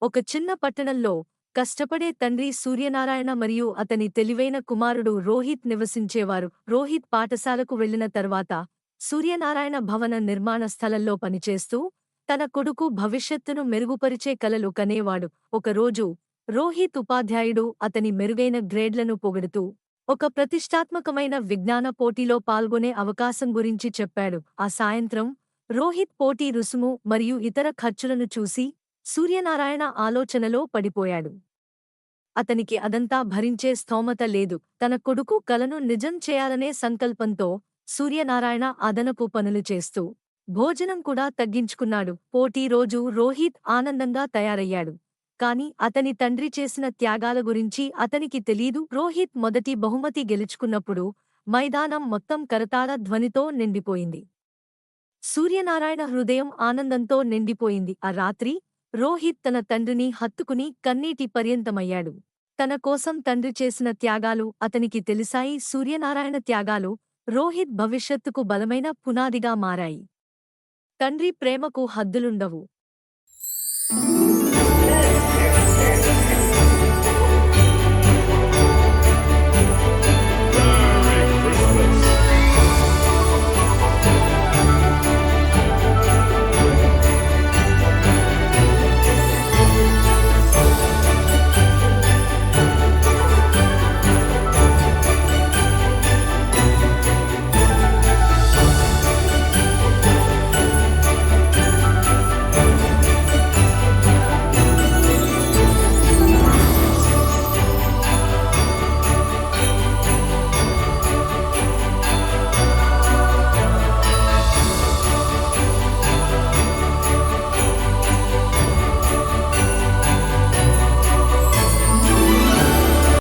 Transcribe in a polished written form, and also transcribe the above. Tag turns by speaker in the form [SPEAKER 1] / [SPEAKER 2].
[SPEAKER 1] ఒక చిన్న పట్టణంలో కష్టపడే తండ్రి సూర్యనారాయణ మరియు అతని తెలివైన కుమారుడు రోహిత్ నివసించేవారు. రోహిత్ పాఠశాలకు వెళ్లిన తర్వాత సూర్యనారాయణ భవన నిర్మాణ స్థలంలో పనిచేస్తూ తన కొడుకు భవిష్యత్తును మెరుగుపరిచే కలలు కనేవాడు. ఒకరోజు రోహిత్ ఉపాధ్యాయుడు అతని మెరుగైన గ్రేడ్లను పొగడుతూ ఒక ప్రతిష్టాత్మకమైన విజ్ఞాన పోటీలో పాల్గొనే అవకాశం గురించి చెప్పాడు. ఆ సాయంత్రం రోహిత్ పోటీ రుసుము మరియు ఇతర ఖర్చులను చూసి సూర్యనారాయణ ఆలోచనలో పడిపోయాడు. అతనికి అదంతా భరించే స్థోమత లేదు. తన కొడుకు కలను నిజం చేయాలనే సంకల్పంతో సూర్యనారాయణ అదనపు పనులు చేస్తూ భోజనం కూడా తగ్గించుకున్నాడు. పోటీ రోజు రోహిత్ ఆనందంగా తయారయ్యాడు. కాని అతని తండ్రి చేసిన త్యాగాల గురించి అతనికి తెలీదు. రోహిత్ మొదటి బహుమతి గెలుచుకున్నప్పుడు మైదానం మొత్తం కరతాళ ధ్వనితో నిండిపోయింది. సూర్యనారాయణ హృదయం ఆనందంతో నిండిపోయింది. ఆ రాత్రి రోహిత్ తన తండ్రిని హత్తుకుని కన్నీటి పర్యంతమయ్యాడు. తన కోసం తండ్రి చేసిన త్యాగాలు అతనికి తెలిసాయి. సూర్యనారాయణ త్యాగాలు రోహిత్ భవిష్యత్తుకు బలమైన పునాదిగా మారాయి. తండ్రి ప్రేమకు హద్దులుండవు.